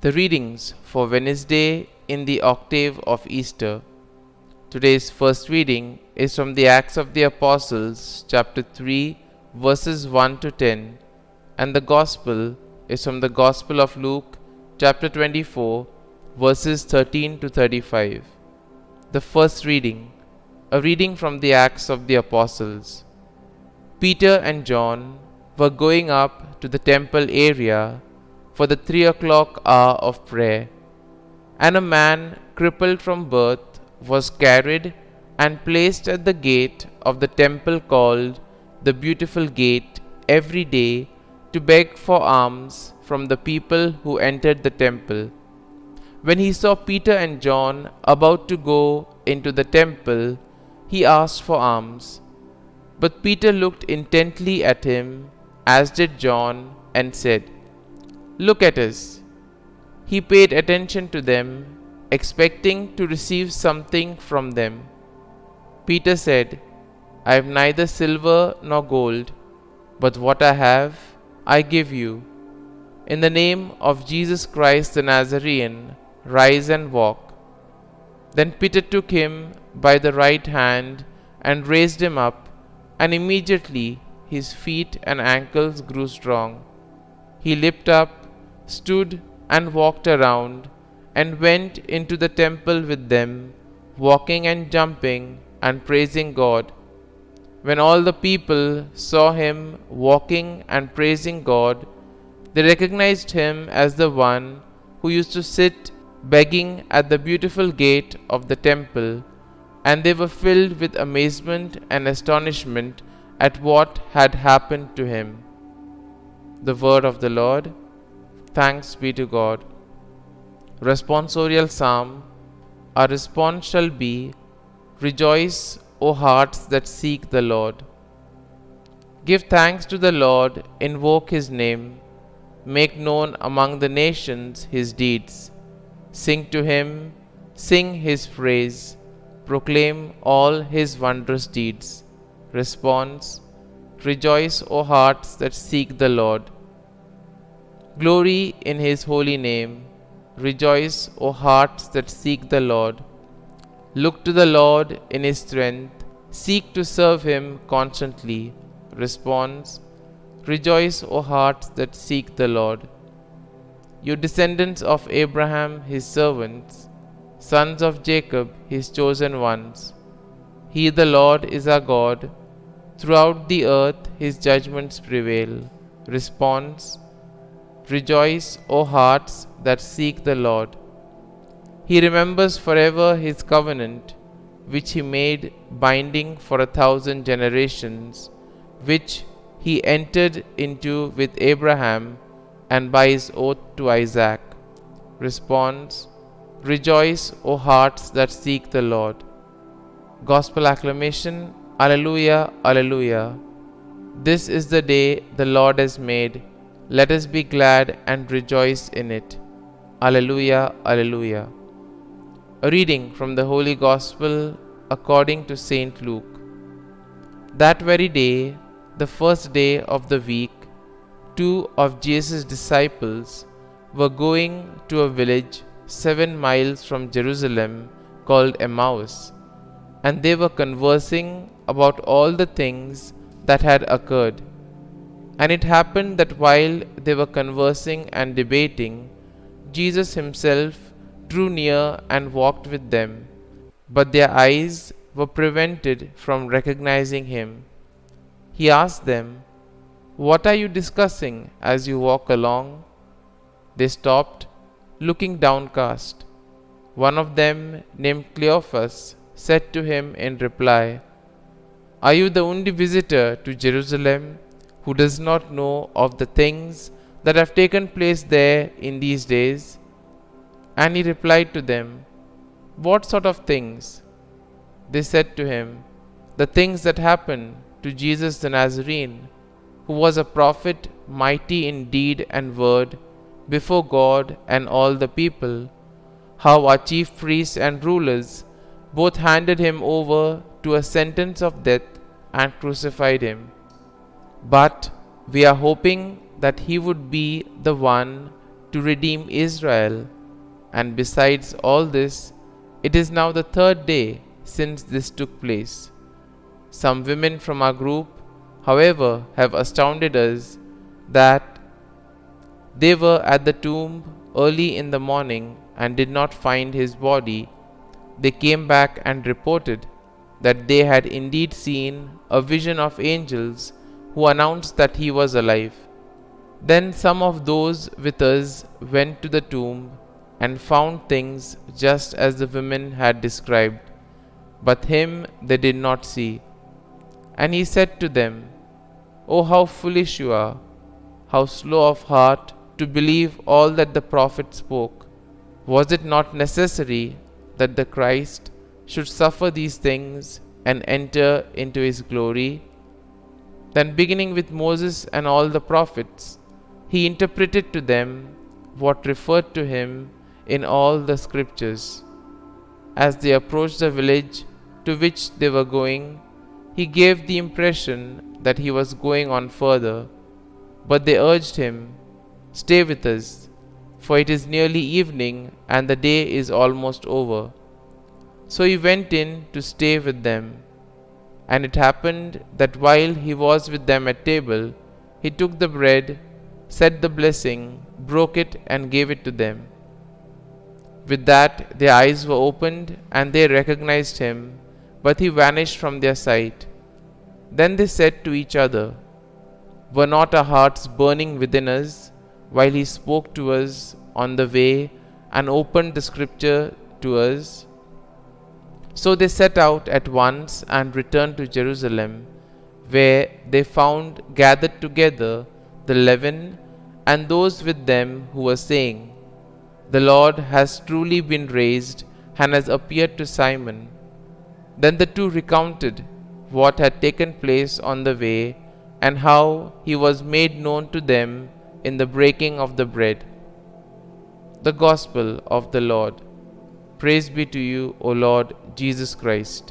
The readings for Wednesday in the Octave of Easter. Today's first reading is from the Acts of the Apostles, chapter 3, verses 1 to 10, and the Gospel is from the Gospel of Luke, chapter 24, verses 13 to 35. The first reading, a reading from the Acts of the Apostles. Peter and John were going up to the temple area for the 3 o'clock hour of prayer, and a man crippled from birth was carried and placed at the gate of the temple called the Beautiful Gate every day to beg for alms from the people who entered the temple. When he saw Peter and John about to go into the temple, he asked for alms. But Peter looked intently at him, as did John, and said, "Look at us." He paid attention to them, expecting to receive something from them. Peter said, "I have neither silver nor gold, but what I have, I give you. In the name of Jesus Christ the Nazarene, rise and walk." Then Peter took him by the right hand and raised him up, and immediately his feet and ankles grew strong. He leapt up, stood and walked around, and went into the temple with them, walking and jumping and praising God. When all the people saw him walking and praising God, they recognized him as the one who used to sit begging at the Beautiful Gate of the temple, and they were filled with amazement and astonishment at what had happened to him. The word of the Lord. Thanks be to God. Responsorial Psalm. Our response shall be, "Rejoice, O hearts that seek the Lord." Give thanks to the Lord, invoke his name, make known among the nations his deeds. Sing to him, sing his praise, proclaim all his wondrous deeds. Response. Rejoice, O hearts that seek the Lord. Glory in his holy name. Rejoice, O hearts that seek the Lord. Look to the Lord in his strength. Seek to serve him constantly. Response. Rejoice, O hearts that seek the Lord. You descendants of Abraham, his servants, sons of Jacob, his chosen ones. He, the Lord, is our God. Throughout the earth his judgments prevail. Response. Rejoice, O hearts that seek the Lord. He remembers forever his covenant, which he made binding for 1,000 generations, which he entered into with Abraham and by his oath to Isaac. Response. Rejoice, O hearts that seek the Lord. Gospel acclamation. Alleluia, Alleluia. This is the day the Lord has made. Let us be glad and rejoice in it. Alleluia, Alleluia. A reading from the Holy Gospel according to Saint Luke. That very day, the first day of the week, 2 of Jesus' disciples were going to a village 7 miles from Jerusalem called Emmaus, and they were conversing about all the things that had occurred. And it happened that while they were conversing and debating, Jesus himself drew near and walked with them, but their eyes were prevented from recognizing him. He asked them, "What are you discussing as you walk along?" They stopped, looking downcast. One of them, named Cleophas, said to him in reply, "Are you the only visitor to Jerusalem who does not know of the things that have taken place there in these days?" And he replied to them, "What sort of things?" They said to him, "The things that happened to Jesus the Nazarene, who was a prophet, mighty in deed and word, before God and all the people, how our chief priests and rulers both handed him over to a sentence of death and crucified him. But we are hoping that he would be the one to redeem Israel. And besides all this, it is now the third day since this took place. Some women from our group, however, have astounded us that they were at the tomb early in the morning and did not find his body. They came back and reported that they had indeed seen a vision of angels who announced that he was alive. Then some of those with us went to the tomb and found things just as the women had described, but him they did not see. And he said to them, "Oh, how foolish you are, how slow of heart to believe all that the prophet spoke. Was it not necessary that the Christ should suffer these things and enter into his glory?" Then, beginning with Moses and all the prophets, he interpreted to them what referred to him in all the scriptures. As they approached the village to which they were going, he gave the impression that he was going on further, but they urged him, "Stay with us, for it is nearly evening and the day is almost over." So he went in to stay with them. And it happened that while he was with them at table, he took the bread, said the blessing, broke it, and gave it to them. With that, their eyes were opened, and they recognized him, but he vanished from their sight. Then they said to each other, "Were not our hearts burning within us while he spoke to us on the way and opened the scripture to us?" So they set out at once and returned to Jerusalem, where they found gathered together the 11 and those with them who were saying, "The Lord has truly been raised and has appeared to Simon." Then the two recounted what had taken place on the way and how he was made known to them in the breaking of the bread. The Gospel of the Lord. Praise be to you, O Lord Jesus Christ.